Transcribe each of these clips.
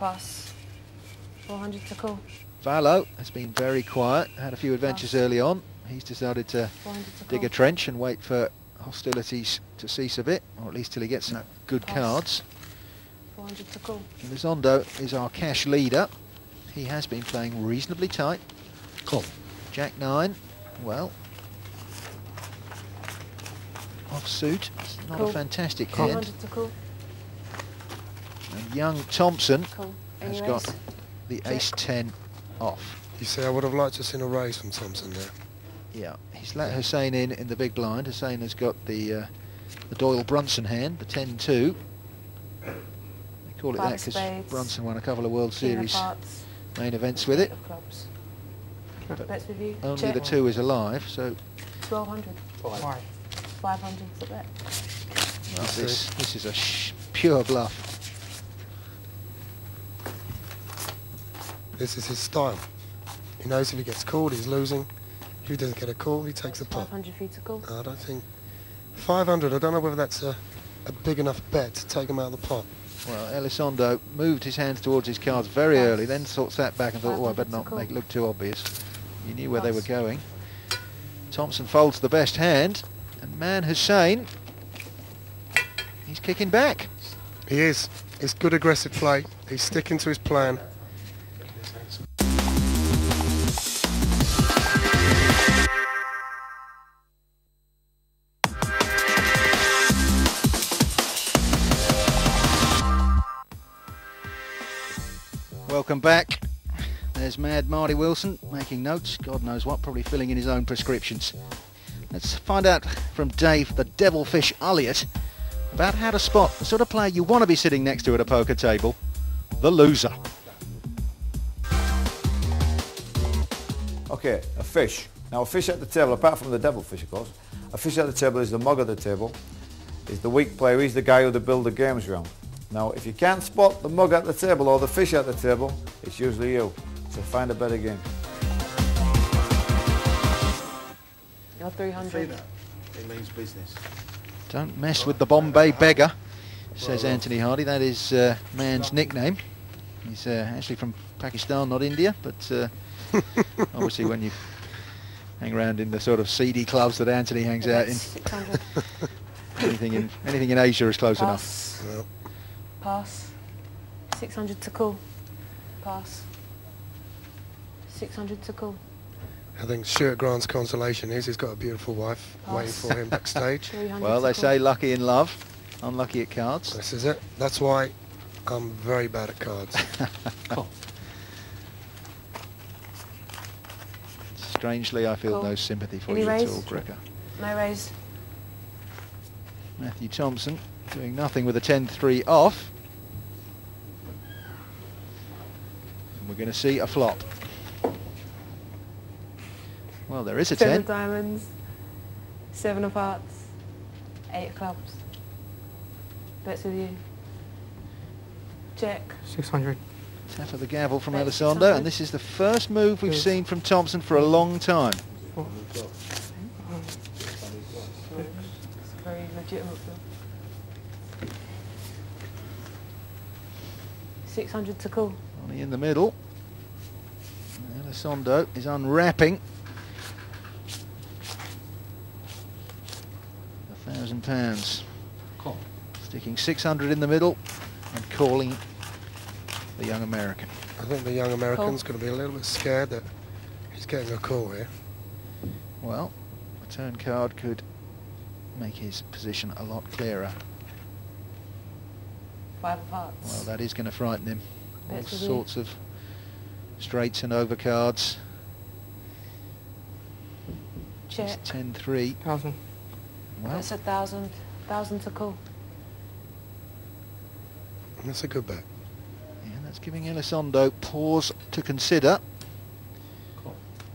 Pass. 400 to call. Valo has been very quiet, had a few adventures early on. He's decided to dig a trench and wait for hostilities to cease a bit, or at least till he gets some good cards. 400 to call. Elizondo is our cash leader. He has been playing reasonably tight. Call. Jack 9, well, off suit. It's not a fantastic hand. 400 to call. And young Thompson has Anyways. got the ace-10 off. You see, I would have liked to have seen a raise from Thompson there. Yeah, he's let Hussein in the big blind. Hussein has got the Doyle Brunson hand, the 10-2. They call it that because Brunson won a couple of World Series main events with it. But Bets with you. only the 2 is alive, so 1200. 500 is a bet. well, this is a pure bluff. This is his style. He knows if he gets called, he's losing. If he doesn't get a call, he takes the pot. 500 feet to call. I don't think 500. I don't know whether that's a big enough bet to take him out of the pot. Well, Elizondo moved his hands towards his cards very early, then sort of sat back and thought, oh, I better not make it look too obvious. He knew where they were going. Thompson folds the best hand, and Man Hussein, he's kicking back. He is. It's good aggressive play. He's sticking to his plan. Welcome back. There's Mad Marty Wilson making notes, God knows what, probably filling in his own prescriptions. Let's find out from Dave the Devilfish Elliott about how to spot the sort of player you want to be sitting next to at a poker table, the loser. Okay, a fish. Now a fish at the table, apart from the devilfish of course, a fish at the table is the mug at the table, is the weak player, he's the guy who they build the games around. Now if you can't spot the mug at the table or the fish at the table, it's usually you. So find a better game. You're 300. It means business. Don't mess with the Bombay beggar, says Anthony Hardy. That is Man's nickname. He's actually from Pakistan, not India, but obviously when you hang around in the sort of seedy clubs that Anthony hangs out in, 600. anything in Asia is close enough. Well, Pass. 600 to call. Pass. 600 to call. I think Stuart Grant's consolation is he's got a beautiful wife waiting for him backstage. 300 Well, to they call. say lucky in love, unlucky at cards. This is it. That's why I'm very bad at cards. Strangely, I feel no sympathy for Any you at raise? all, Grecker. No raise. Matthew Thompson doing nothing with a 10-3 off. And we're going to see a flop. Well, there is a 7 10. of diamonds. 7 of hearts. 8 of clubs. Bets with you. Check. 600. Tap of the gavel from Bet Elizondo, 600. and this is the first move we've seen from Thompson for a long time. It's very legitimate. 600 to call. Only in the middle. Elizondo is unwrapping £1,000. Call. Sticking 600 in the middle and calling the young American. I think the young American's going to be a little bit scared that he's getting a call here. Well, a turn card could make his position a lot clearer. 5 of hearts. Well, that is going to frighten him. All Bets with you. sorts of straights and overcards. Check. 10-3. 1,000. Well, That's 1,000. 1,000 to call. That's a good bet. yeah, that's giving Elizondo pause to consider.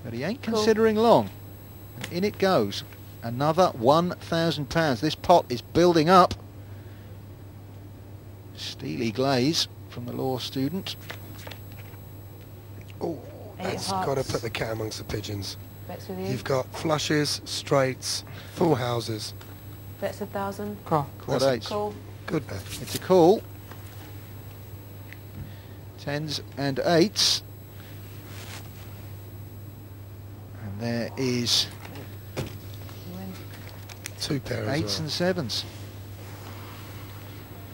But he ain't considering long. And in it goes. Another £1,000. This pot is building up. Steely glaze from the law student. Oh, Eight that's of got to hearts. put the cat amongst the pigeons. Bets with you. You've got flushes, straights, full houses. Bets 1,000. Call. Quad That's a eights. Call. Good bet. It's a call. 10s and 8s. And there is You win. 2 pair as 8s well. and 7s.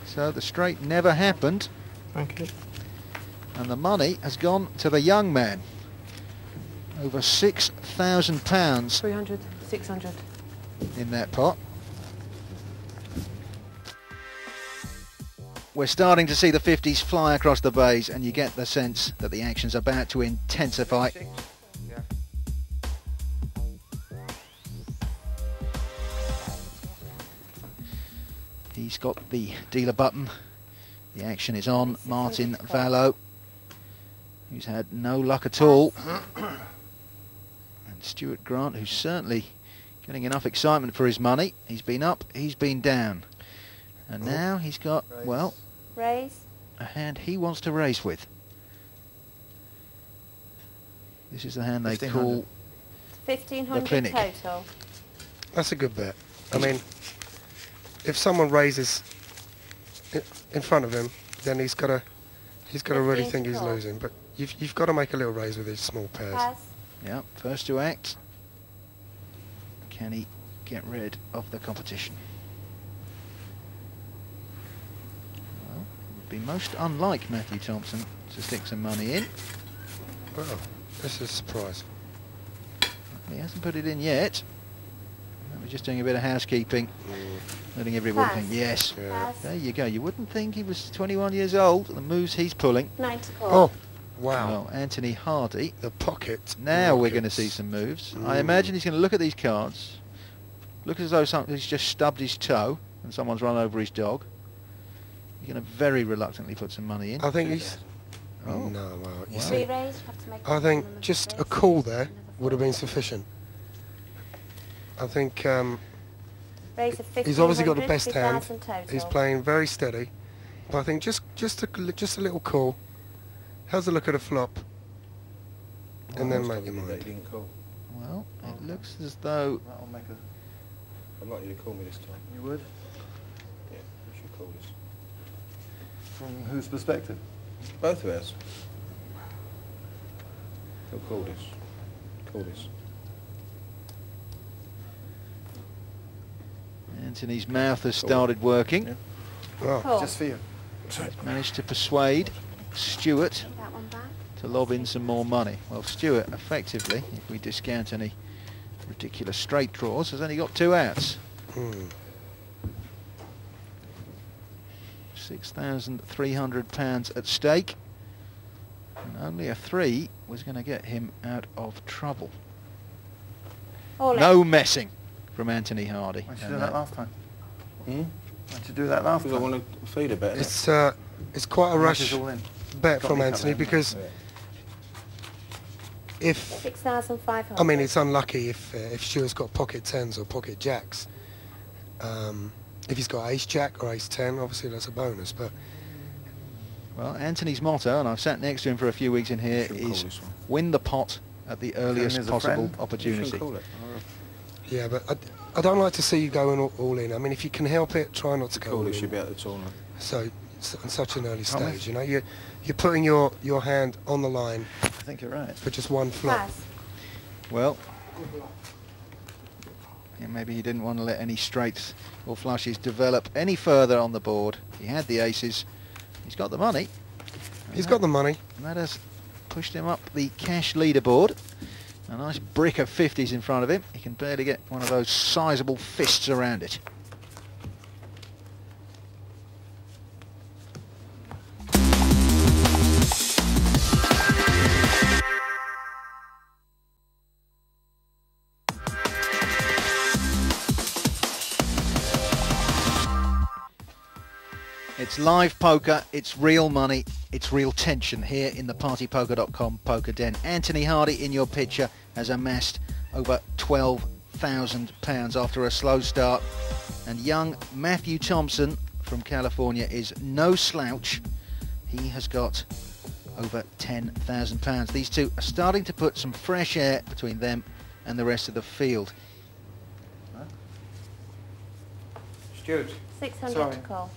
So the straight never happened, Thank you. and the money has gone to the young man. Over £6,000 300, 600. in that pot. We're starting to see the 50s fly across the bays, and you get the sense that the action's about to intensify. He's got the dealer button. The action is on. Martin Vallow, who's had no luck at all. And Stuart Grant, who's certainly getting enough excitement for his money. He's been up, he's been down. And now he's got, well, Raise. a hand he wants to race with. This is the hand they call 1,500 clinic. total. That's a good bet. I mean, if someone raises in front of him, then he's got to really 15 think he's call. losing. But you've got to make a little raise with these small pairs. Pass. Yeah, first to act. Can he get rid of the competition? Well, it would be most unlike Matthew Thompson to stick some money in. Well, this is a surprise. He hasn't put it in yet. We're just doing a bit of housekeeping, letting everyone Pass. think, yes. Yeah. Pass. There you go. You wouldn't think he was 21 years old. The moves he's pulling. 90 call. Oh, wow. Well, Anthony Hardy. The pocket. Now we're going to rockets. see some moves. I imagine he's going to look at these cards, look as though he's just stubbed his toe and someone's run over his dog. He's going to very reluctantly put some money in. I think he's... Oh. No, well, you Wow. see, Three raise. Have to make I think minimum just a raise. call there Another would have been four. sufficient. I think Raise of he's obviously got the 1,500, best hand. 3,000 total. He's playing very steady. But I think just a little call. How's the look at a flop? And then make your mind. Well, it looks as though... That'll make a... I'd like you to call me this time. You would? Yeah, you should call this. From whose perspective? Both of us. He'll call this. Call this. Anthony's mouth has started working. Yeah. Well, Call. Just for you. Managed to persuade Stuart Take that one back. to lob in some more money. Well, Stuart, effectively, if we discount any ridiculous straight draws, has only got 2 outs. £6,300 at stake. And only a 3 was going to get him out of trouble. All in. No messing from Anthony Hardy. Why did you And do that last time? Why did you do that last Because I time? want to feed a better. it's quite a How much rush is all in? bet Got from me Anthony covered, because if 6,500. I mean it's unlucky if Stuart's got pocket 10s or pocket jacks. If he's got ace jack or ace 10, obviously that's a bonus. But Well, Anthony's motto, and I've sat next to him for a few weeks in here, Should call is this one. win the pot at the earliest as a possible friend, You opportunity. should call it. yeah, but I don't like to see you going all in. I mean, if you can help it, try not to go Call all this should in. be at the tournament. So on such an early Promise. stage, you know, you're putting your hand on the line I think you're right. for just one flop. Pass. Well, yeah, maybe he didn't want to let any straights or flushes develop any further on the board. He had the aces. He's got the money. He's got the money. And that has pushed him up the cash leaderboard. A nice brick of 50s in front of him. He can barely get one of those sizable fists around it. It's live poker, it's real money, it's real tension here in the partypoker.com poker den. Anthony Hardy in your picture has amassed over £12,000 after a slow start. And young Matthew Thompson from California is no slouch. He has got over £10,000. These two are starting to put some fresh air between them and the rest of the field. Stuart. 600 Sorry. to call.